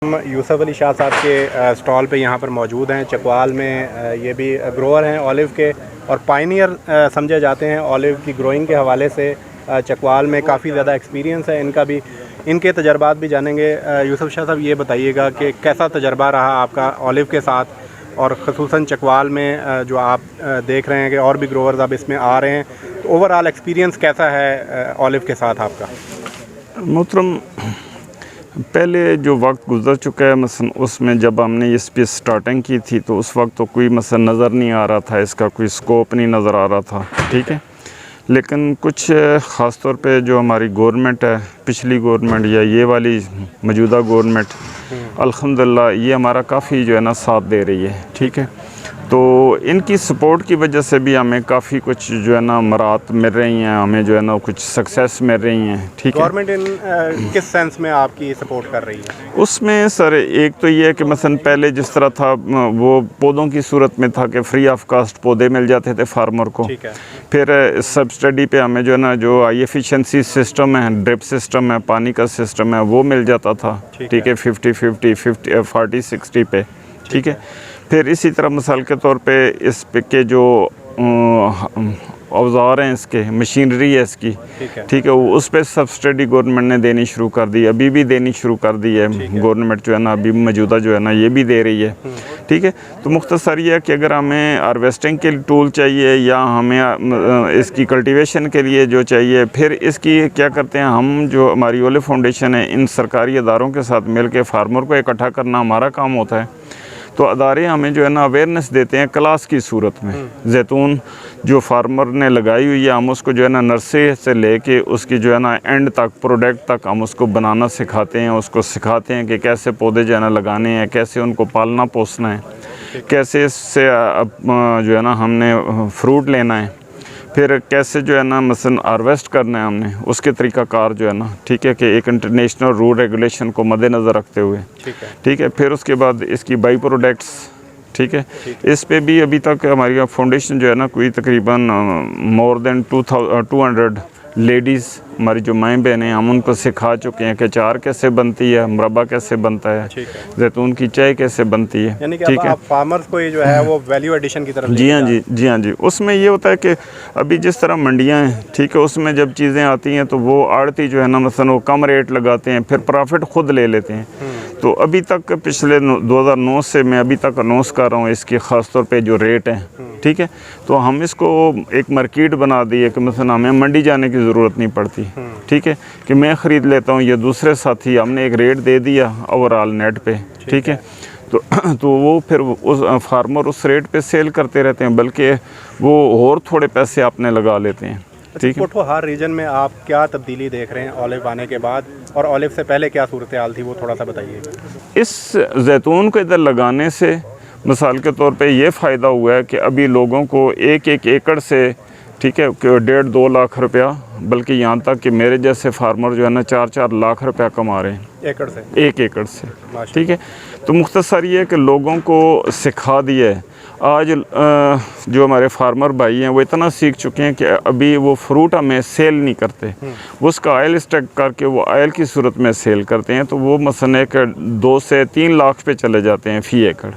हम यूसुफ अली शाह साहब के स्टॉल पे यहाँ पर मौजूद हैं चकवाल में। ये भी ग्रोअर हैं ऑलिव के और पायनियर समझे जाते हैं ऑलिव की ग्रोइंग के हवाले से। चकवाल में काफ़ी ज़्यादा एक्सपीरियंस है इनका भी, इनके तजर्बात भी जानेंगे। यूसुफ शाह साहब, ये बताइएगा कि कैसा तजर्बा रहा आपका ऑलिव के साथ और ख़ुसूसन चकवाल में जो आप देख रहे हैं कि और भी ग्रोअर्स अब इसमें आ रहे हैं, तो ओवरऑल एक्सपीरियंस कैसा है ऑलिव के साथ आपका? मोहतरम, पहले जो वक्त गुज़र चुका है मसलन उसमें जब हमने इस पे स्टार्टिंग की थी तो उस वक्त तो कोई मसलन नज़र नहीं आ रहा था, इसका कोई स्कोप नहीं नज़र आ रहा था, ठीक है। लेकिन कुछ ख़ास तौर पे जो हमारी गवर्नमेंट है, पिछली गवर्नमेंट या ये वाली मौजूदा गवर्नमेंट, अल्हम्दुलिल्लाह ये हमारा काफ़ी जो है ना साथ दे रही है, ठीक है। तो इनकी सपोर्ट की वजह से भी हमें काफ़ी कुछ जो है ना मराहत मिल रही हैं, हमें जो है ना कुछ सक्सेस मिल रही हैं, ठीक है। गवर्नमेंट इन किस सेंस में आपकी सपोर्ट कर रही है? उसमें सर एक तो ये है कि मसलन पहले जिस तरह था वो पौधों की सूरत में था कि फ्री ऑफ कास्ट पौधे मिल जाते थे फार्मर को, ठीक है। फिर सब्सिडी पे हमें जो है ना जो हाई एफिशिएंसी सिस्टम है, ड्रिप सिस्टम है, पानी का सिस्टम है, वो मिल जाता था, ठीक है, 50-50, 40-60 पे, ठीक है। फिर इसी तरह मिसाल के तौर पे इस पे के जो औज़ार हैं, इसके मशीनरी है इसकी, ठीक है, वो उस पर सब्सिडी गवर्नमेंट ने देनी शुरू कर दी, अभी भी देनी शुरू कर दी है गवर्नमेंट जो है ना, अभी मौजूदा जो है ना ये भी दे रही है, ठीक है। तो मुख्तसर ये है कि अगर हमें हार्वेस्टिंग के टूल चाहिए या हमें इसकी कल्टीवेशन के लिए जो चाहिए, फिर इसकी क्या करते हैं हम, जो हमारी ओलिव फाउंडेशन है, इन सरकारी इदारों के साथ मिल के फार्मर को इकट्ठा करना हमारा काम होता है। तो अदारे हमें जो है ना अवेयरनेस देते हैं क्लास की सूरत में। जैतून जो फार्मर ने लगाई हुई है, हम उसको जो है ना नर्सरी से लेके उसकी जो है ना एंड तक प्रोडक्ट तक हम उसको बनाना सिखाते हैं, उसको सिखाते हैं कि कैसे पौधे जो है ना लगाने हैं, कैसे उनको पालना पोसना है, कैसे इससे जो है ना हमने फ्रूट लेना है, फिर कैसे जो है ना मसलन हार्वेस्ट करना है हमने, उसके तरीक़ाकार जो है ना, ठीक है, कि एक इंटरनेशनल रूल रेगुलेशन को मद्देनज़र रखते हुए, ठीक है। फिर उसके बाद इसकी बाई प्रोडक्ट्स, ठीक है, इस पे भी अभी तक हमारी फाउंडेशन जो है ना कोई तकरीबन मोर देन 200 लेडीज़ हमारी जो माएँ बहनें, हम उनको सिखा चुके हैं कि अचार कैसे बनती है, मुरब्बा कैसे बनता है, जैतून की चाय कैसे बनती है, ठीक है। फार्मर्स को ये जो है वो वैल्यू एडिशन की तरफ, जी हाँ जी, जी हाँ जी। उसमें ये होता है कि अभी जिस तरह मंडियाँ हैं, ठीक है, उसमें जब चीज़ें आती हैं तो वो आड़ती जो है ना मसलन वो कम रेट लगाते हैं, फिर प्रॉफिट खुद ले लेते हैं। तो अभी तक पिछले 2009 से मैं अभी तक अनाउंस कर रहा हूँ इसकी ख़ास तौर पे जो रेट हैं, ठीक है। तो हम इसको एक मार्केट बना दी है कि मतलब हमें मंडी जाने की ज़रूरत नहीं पड़ती, ठीक है, कि मैं ख़रीद लेता हूँ या दूसरे साथी, हमने एक रेट दे दिया ओवरऑल नेट पे, ठीक है। तो वो फिर उस फार्मर उस रेट पे सेल करते रहते हैं, बल्कि वो और थोड़े पैसे अपने लगा लेते हैं, ठीक है। पोठोहार रीजन में आप क्या तब्दीली देख रहे हैं ऑलिव आने के बाद, और ऑलिव से पहले क्या सूरत हाल थी, वो थोड़ा सा बताइए। इस जैतून को इधर लगाने से मिसाल के तौर पे ये फ़ायदा हुआ है कि अभी लोगों को एक एकड़ से, ठीक है, 1.5-2 लाख रुपया, बल्कि यहाँ तक कि मेरे जैसे फार्मर जो है ना 4-4 लाख रुपया कमा रहे हैं एक एकड़ से, ठीक है। तो मुख्तसर ये है कि लोगों को सिखा दिया है। आज जो हमारे फार्मर भाई हैं वो इतना सीख चुके हैं कि अभी वो फ्रूट हमें सेल नहीं करते, वो उसका ऑयल स्टैक करके वो ऑयल की सूरत में सेल करते हैं, तो वो मसलन एक 2 से 3 लाख पे चले जाते हैं फ़ी एकड़,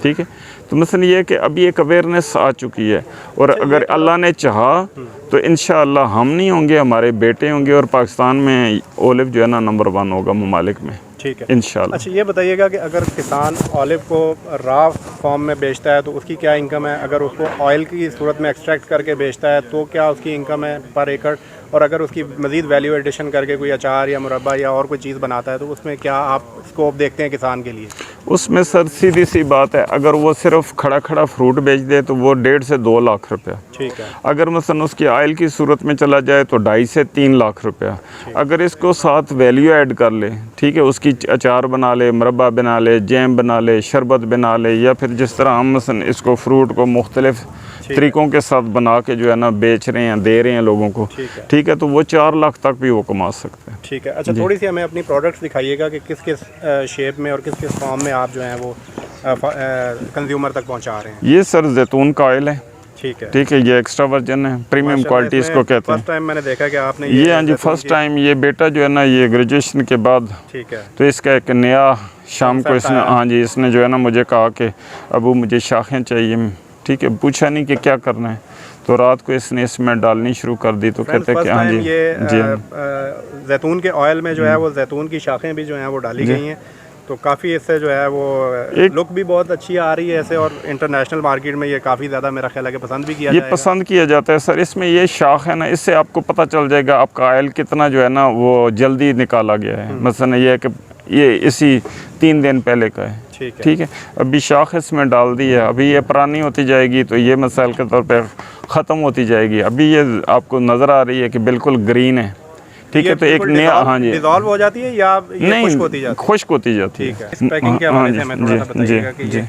ठीक है। तो मसलन ये है कि अभी एक अवेयरनेस आ चुकी है, और अगर अल्लाह ने चाहा तो इंशाअल्लाह हम नहीं होंगे, हमारे बेटे होंगे, और पाकिस्तान में ओलिव जो है ना नंबर 1 होगा ममालिक में, ठीक है, इंशाअल्लाह। अच्छा, ये बताइएगा कि अगर किसान ऑलिव को रॉ फॉर्म में बेचता है तो उसकी क्या इनकम है? अगर उसको ऑयल की सूरत में एक्सट्रैक्ट करके बेचता है तो क्या उसकी इनकम है पर एकड़? और अगर उसकी मज़ीद वैल्यू एडिशन करके कोई अचार या मुरब्बा या और कोई चीज़ बनाता है तो उसमें क्या आप स्कोप देखते हैं किसान के लिए? उसमें सर सीधी सी बात है, अगर वो सिर्फ खड़ा फ्रूट बेच दे तो वो 1.5 से 2 लाख रुपया, ठीक है। अगर मसलन उसकी ऑयल की सूरत में चला जाए तो 2.5 से 3 लाख रुपया। अगर इसको साथ वैल्यू ऐड कर ले, ठीक है, उसकी अचार बना ले, मुरब्बा बना ले, जैम बना ले, शरबत बना ले, या फिर जिस तरह हम मसलन इसको फ्रूट को मुख्तलिफ तरीक़ों के साथ बना के जो है ना बेच रहे हैं, दे रहे हैं लोगों को, ठीक है, तो वो 4 लाख तक भी वो कमा सकते हैं, ठीक है। अच्छा, थोड़ी सी हमें अपनी प्रोडक्ट्स दिखाइएगा कि किस किस शेप में और किस किस फॉर्म में आप जो हैं वो कंज्यूमर तक पहुंचा रहे हैं। ये सर जैतून का ऑयल है, ठीक है, ये एक्स्ट्रा वर्जन है, प्रीमियम क्वालिटी इसको कहते हैं। फर्स्ट टाइम मैंने देखा कि आपने ये, हाँ जी, फर्स्ट टाइम। ये बेटा जो है ना ये ग्रेजुएशन के बाद, ठीक है, तो इसका एक नया शाम को इसने, हाँ जी, इसने जो है ना मुझे कहा कि अबू मुझे शाखें चाहिए, ठीक है, पूछा नहीं कि क्या करना है, तो रात को इसने इसमें डालनी शुरू कर दी। तो कहते हैं कि हाँ जी, ये जी जैतून के ऑयल में जो है वो जैतून की शाखें भी जो हैं वो डाली गई हैं, तो काफ़ी इससे जो है वो लुक भी बहुत अच्छी आ रही है ऐसे, और इंटरनेशनल मार्केट में ये काफ़ी ज़्यादा मेरा ख्याल है कि पसंद भी किया ये जाएगा। पसंद किया जाता है सर। इसमें ये शाख है ना, इससे आपको पता चल जाएगा आपका ऑयल कितना जो है ना वो जल्दी निकाला गया है। मसलन ये है कि ये इसी 3 दिन पहले का है, ठीक है। अभी शाख इसमें डाल दी है, अभी ये पुरानी होती जाएगी तो ये मिसाल के तौर पे ख़त्म होती जाएगी। अभी ये आपको नज़र आ रही है कि बिल्कुल ग्रीन है, ठीक है। तो एक नया, हाँ जी, डिसॉल्व हो जाती है या ये नहीं, खुश्क होती जाती है? खुश्क होती जाती है। ठीक है। इस पैकिंग के हवाले से हमें थोड़ा सा बताइएगा कि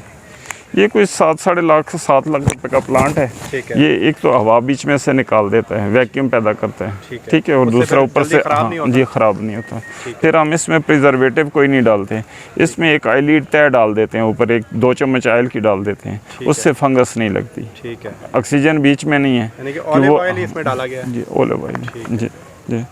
ये कोई 7-7.5 लाख से 7 लाख रुपए का प्लांट है। ठीक है। ये एक तो हवा बीच में से निकाल देता है, वैक्यूम पैदा करता है, ठीक है, और दूसरा ऊपर से जी ख़राब नहीं होता। फिर हम इसमें प्रिजर्वेटिव कोई नहीं डालते, इसमें एक ऑयली तय डाल देते हैं ऊपर, एक 2 चम्मच ऑयल की डाल देते हैं, उससे फंगस नहीं लगती, ठीक है। ऑक्सीजन बीच में नहीं है, यानी कि ऑलिव ऑयल इसमें डाला गया है। जी, ऑलिव ऑयल, जी जी।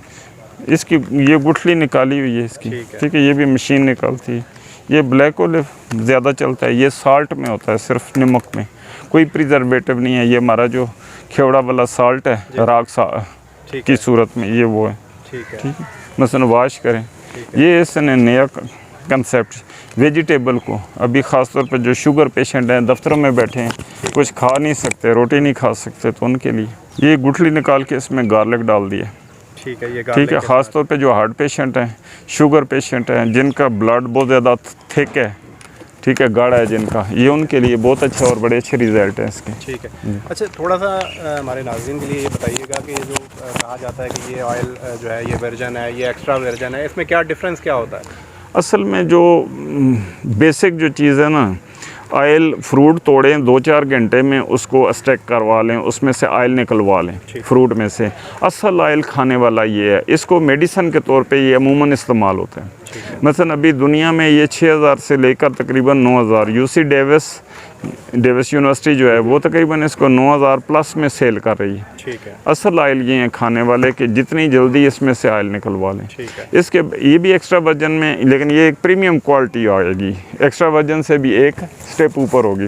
इसकी ये गुठली निकाली हुई है इसकी, ठीक है, ये भी मशीन निकालती है। ये ब्लैक ओलिव ज़्यादा चलता है, ये साल्ट में होता है, सिर्फ नमक में, कोई प्रिजर्वेटिव नहीं है। ये हमारा जो खेवड़ा वाला साल्ट है राग की सूरत में, ये वो है, ठीक है। मसलन वाश करें, ये इसने नया कंसेप्ट वेजिटेबल को, अभी ख़ास तौर पर जो शुगर पेशेंट हैं, दफ्तरों में बैठे हैं, कुछ खा नहीं सकते, रोटी नहीं खा सकते, तो उनके लिए ये गुठली निकाल के इसमें गार्लिक डाल दिया, ठीक है। ये ठीक है। ख़ास तौर पे जो हार्ट पेशेंट हैं, शुगर पेशेंट हैं, जिनका ब्लड बहुत ज़्यादा थिक है, ठीक है, गाढ़ा है जिनका, ये उनके लिए बहुत अच्छा और बड़े अच्छे रिजल्ट हैं इसके, ठीक है। अच्छा, थोड़ा सा हमारे नाज़रीन के लिए ये बताइएगा कि जो कहा जाता है कि ये ऑयल जो है ये वर्जन है, ये एक्स्ट्रा वर्जन है, इसमें क्या डिफरेंस क्या होता है? असल में जो बेसिक जो चीज़ है ना, ऑयल फ्रूट तोड़ें 2-4 घंटे में उसको स्टेक करवा लें, उसमें से ऑयल निकलवा लें फ्रूट में से। असल ऑयल खाने वाला ये है, इसको मेडिसन के तौर पे ये अमूमन इस्तेमाल होता है। मसलन अभी दुनिया में ये 6000 से लेकर तकरीबन 9000, यूसी डेविस यूनिवर्सिटी जो है वो तकरीबन इसको 9000 प्लस में सेल कर रही है, ठीक है। असल ऑयल ये हैं खाने वाले कि जितनी जल्दी इसमें से ऑयल निकलवा लें, ठीक है। इसके ये भी एक्स्ट्रा वर्जन में, लेकिन ये एक प्रीमियम क्वालिटी आएगी, एक्स्ट्रा वर्जन से भी एक स्टेप ऊपर होगी।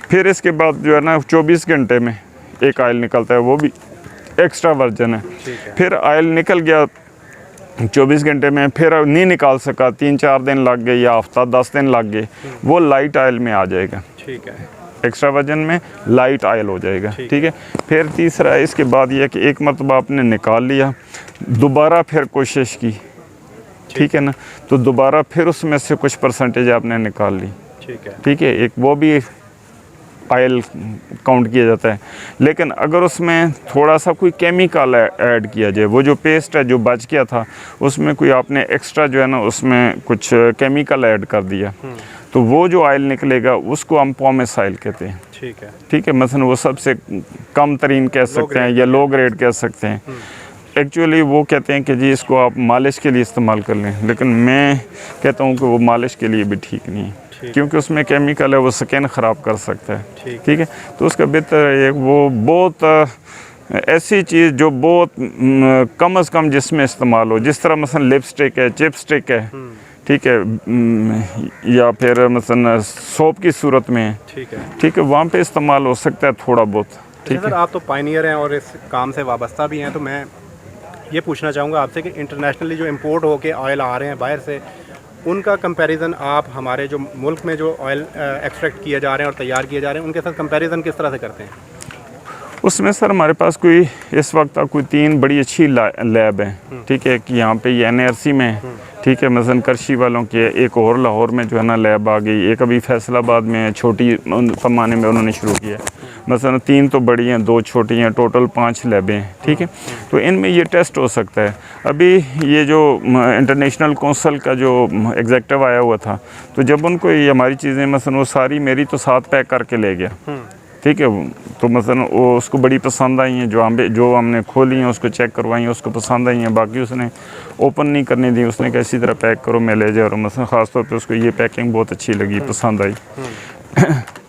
फिर इसके बाद जो है ना 24 घंटे में एक ऑयल निकलता है, वो भी एक्स्ट्रा वर्जन है। फिर ऑयल निकल गया 24 घंटे में, फिर नहीं निकाल सका, 3-4 दिन लग गए या हफ्ता 10 दिन लग गए, वो लाइट ऑयल में आ जाएगा, ठीक है। एक्स्ट्रा वर्जन में लाइट ऑयल हो जाएगा, ठीक है। फिर तीसरा इसके बाद ये कि एक मरतबा आपने निकाल लिया, दोबारा फिर कोशिश की, ठीक है ना, तो दोबारा फिर उसमें से कुछ परसेंटेज आपने निकाल ली, ठीक है। एक वो भी ऑयल काउंट किया जाता है। लेकिन अगर उसमें थोड़ा सा कोई केमिकल ऐड किया जाए, वो जो पेस्ट है जो बच गया था, उसमें कोई आपने एक्स्ट्रा जो है ना उसमें कुछ केमिकल ऐड कर दिया, तो वो जो ऑयल निकलेगा उसको हम पॉमेस ऑयल कहते हैं, ठीक है। मसलन वो सबसे कम तरीन कह सकते हैं या लो ग्रेड कह सकते हैं। एक्चुअली वो कहते हैं कि जी इसको आप मालिश के लिए इस्तेमाल कर लें, लेकिन मैं कहता हूँ कि वो मालिश के लिए भी ठीक नहीं है, क्योंकि उसमें केमिकल है, वो स्किन ख़राब कर सकता है, ठीक है। तो उसका बेहतर है वो बहुत ऐसी चीज़ जो बहुत कम से कम जिसमें इस्तेमाल हो, जिस तरह मसलन लिपस्टिक है, चिपस्टिक है, ठीक है, या फिर मसलन सोप की सूरत में है, ठीक है, वहाँ पे इस्तेमाल हो सकता है थोड़ा बहुत, ठीक है। आप तो पायनियर हैं और इस काम से वाबस्ता भी हैं, तो मैं ये पूछना चाहूँगा आपसे कि इंटरनेशनली जो इम्पोर्ट होके ऑयल आ रहे हैं बाहर से, उनका कंपैरिजन आप हमारे जो मुल्क में जो ऑयल एक्सट्रैक्ट किए जा रहे हैं और तैयार किए जा रहे हैं, उनके साथ कंपैरिजन किस तरह से करते हैं? उसमें सर हमारे पास कोई इस वक्त कोई 3 बड़ी अच्छी लैब हैं, ठीक है, कि यहाँ पे ये NRC में है, ठीक है, मसलन करशी वालों की है, एक और लाहौर में जो है ना लैब आ गई, एक अभी फैसलाबाद में छोटी पैमाने में उन्होंने शुरू किया, मसलन 3 तो बड़ी हैं, 2 छोटी हैं, टोटल 5 लैबें हैं, ठीक है। तो इनमें ये टेस्ट हो सकता है। अभी ये जो इंटरनेशनल कौंसिल का जो एग्जेक्टिव आया हुआ था, तो जब उनको ये हमारी चीज़ें मसलन वो सारी मेरी तो साथ पैक करके ले गया, ठीक है, तो मसलन वो उसको बड़ी पसंद आई हैं, जो हमने खोली हैं उसको चेक करवाई हैं, उसको पसंद आई हैं, बाकी उसने ओपन नहीं करने दी, उसने कहा इसी तरह पैक करो मैं ले जाऊँ, और मसलन ख़ास तौर पे उसको ये पैकिंग बहुत अच्छी लगी, पसंद आई।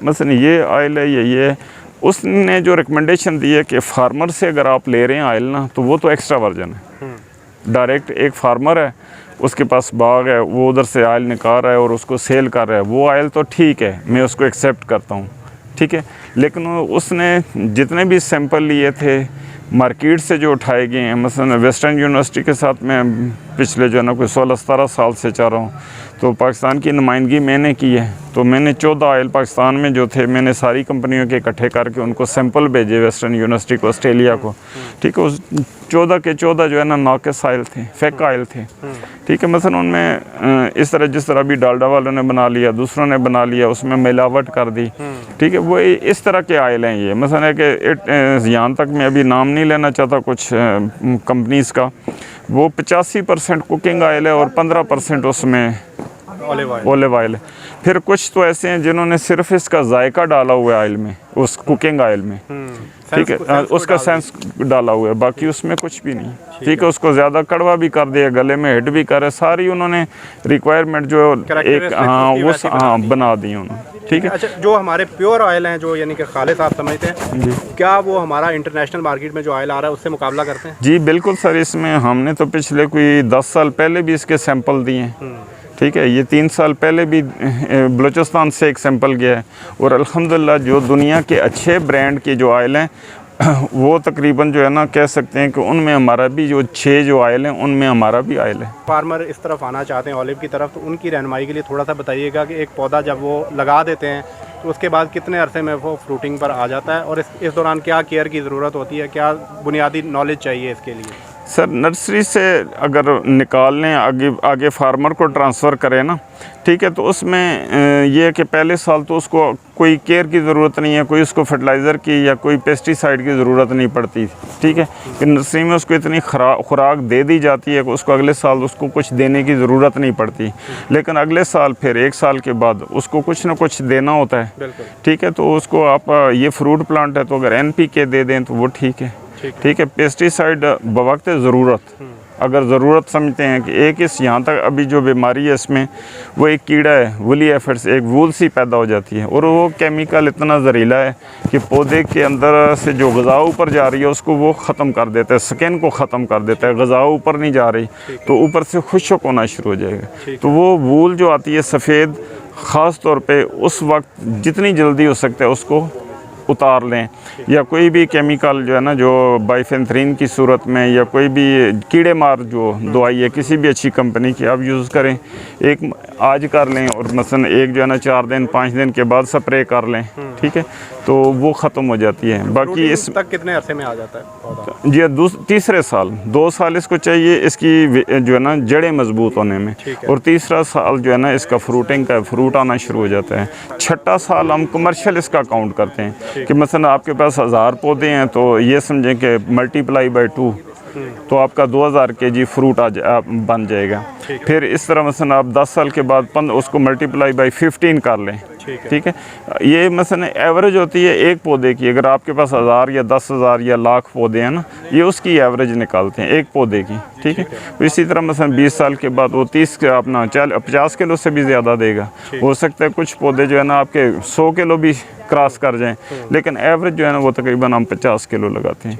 मसलन ये ऑयल है, ये उसने जो रिकमेंडेशन दी है कि फार्मर से अगर आप ले रहे हैं ऑयल ना, तो वो तो एक्स्ट्रा वर्जन है। डायरेक्ट एक फार्मर है, उसके पास बाग है, वो उधर से आयल निकाल रहा है और उसको सेल कर रहा है, वो आयल तो ठीक है, मैं उसको एक्सेप्ट करता हूँ, ठीक है। लेकिन उसने जितने भी सैंपल लिए थे मार्केट से जो उठाए गए हैं, मसलन वेस्टर्न यूनिवर्सिटी के साथ मैं पिछले जो है ना कोई 16-17 साल से चाह रहा हूँ, तो पाकिस्तान की नुमाइंदगी मैंने की है। तो मैंने 14 आयल पाकिस्तान में जो थे, मैंने सारी कंपनियों के इकट्ठे करके उनको सैंपल भेजे वेस्टर्न यूनिवर्सिटी को, ऑस्ट्रेलिया को, ठीक है। उस 14 के 14 जो है ना नाकिस आयल थे, फेक आयल थे, ठीक है। मसलन उनमें इस तरह जिस तरह भी डालडा वालों ने बना लिया, दूसरों ने बना लिया, उसमें मिलावट कर दी, ठीक है। वो इस तरह के आयल हैं ये। मसलन है कि यहाँ तक मैं अभी नाम नहीं लेना चाहता कुछ कंपनीज़ का, वो 85% कुकिंग आयल है और 15% उसमें ओलिव ऑयल है। फिर कुछ तो ऐसे हैं जिन्होंने सिर्फ इसका जायका डाला हुआ है आयल में, उस कुकिंग आयल में, ठीक है, उसका सेंस डाला हुआ है, बाकी उसमें कुछ भी नहीं, ठीक है। उसको ज़्यादा कड़वा भी कर दिया, गले में हिट भी करे, सारी उन्होंने रिक्वायरमेंट जो एक वो बना दी उन्होंने, ठीक है। अच्छा, जो हमारे प्योर ऑयल हैं, जो यानी कि खालिस आप समझते हैं जी, क्या वो हमारा इंटरनेशनल मार्केट में जो ऑयल आ रहा है उससे मुकाबला करते हैं? जी बिल्कुल सर, इसमें हमने तो पिछले कोई 10 साल पहले भी इसके सैंपल दिए हैं, ठीक है। ये 3 साल पहले भी बलूचिस्तान से एक सैंपल गया है और अल्हम्दुलिल्लाह जो दुनिया के अच्छे ब्रांड के जो ऑयल हैं वो तकरीबन जो है ना कह सकते हैं कि उनमें हमारा भी जो 6 जो ऑयल हैं उनमें हमारा भी ऑयल है। फार्मर इस तरफ आना चाहते हैं ऑलिव की तरफ, तो उनकी रहनुमाई के लिए थोड़ा सा बताइएगा कि एक पौधा जब वो लगा देते हैं तो उसके बाद कितने अरसे में वो फ्रूटिंग पर आ जाता है और इस दौरान क्या केयर की ज़रूरत होती है, क्या बुनियादी नॉलेज चाहिए इसके लिए? सर नर्सरी से अगर निकाल लें, आगे फार्मर को ट्रांसफ़र करें ना, ठीक है, तो उसमें ये है कि पहले साल तो उसको कोई केयर की ज़रूरत नहीं है, कोई उसको फर्टिलाइज़र की या कोई पेस्टिसाइड की ज़रूरत नहीं पड़ती, ठीक है। कि नर्सरी में उसको इतनी खुराक दे दी जाती है कि उसको अगले साल उसको कुछ देने की ज़रूरत नहीं पड़ती, लेकिन अगले साल फिर 1 साल के बाद उसको कुछ ना कुछ देना होता है, ठीक है। तो उसको आप ये फ्रूट प्लांट है तो अगर NPK दे दें तो वो ठीक है, ठीक है। पेस्टिसाइड बवक्त ज़रूरत, अगर ज़रूरत समझते हैं कि एक इस यहाँ तक अभी जो बीमारी है इसमें वो एक कीड़ा है वुली एफिड्स, एक वूल सी पैदा हो जाती है और वो केमिकल इतना ज़हरीला है कि पौधे के अंदर से जो ग़िज़ा ऊपर जा रही है उसको वो ख़त्म कर देता है, स्किन को ख़त्म कर देता है। ग़िज़ा ऊपर नहीं जा रही तो ऊपर से खुश्क होना शुरू हो जाएगा। तो वो वूल जो आती है सफ़ेद, ख़ास तौर पर उस वक्त जितनी जल्दी हो सकता है उसको उतार लें, या कोई भी केमिकल जो है ना जो बाइफेंथ्रीन की सूरत में या कोई भी कीड़े मार जो दवाई है किसी भी अच्छी कंपनी की आप यूज़ करें, एक आज कर लें और मसलन एक जो है ना 4 दिन 5 दिन के बाद स्प्रे कर लें, ठीक है, तो वो ख़त्म हो जाती है। बाकी इस तक कितने अरसे में आ जाता है पौधा? जी तीसरे साल 2 साल इसको चाहिए इसकी जो है ना जड़ें मजबूत होने में, और तीसरा साल जो है ना इसका फ्रूटिंग का फ्रूट आना शुरू हो जाता है। छठा साल हम कमर्शियल इसका काउंट करते हैं कि मसलन आपके पास 1000 पौधे हैं तो ये समझें कि मल्टीप्लाई बाई 2 तो आपका 2000 kg फ्रूट बन जाएगा। फिर इस तरह मसलन आप 10 साल के बाद उसको मल्टीप्लाई बाई 15 कर लें, ठीक है। ये मसलन एवरेज होती है एक पौधे की, अगर आपके पास 1000 या 10,000 या लाख पौधे हैं ना, ये उसकी एवरेज निकालते हैं एक पौधे की, ठीक है। इसी तरह मसलन 20 साल के बाद वो 30 अपना 50 किलो से भी ज़्यादा देगा। हो सकता है कुछ पौधे जो है ना आपके 100 किलो भी क्रॉस कर जाएं, लेकिन एवरेज जो है ना वो तकरीबन हम 50 किलो लगाते हैं।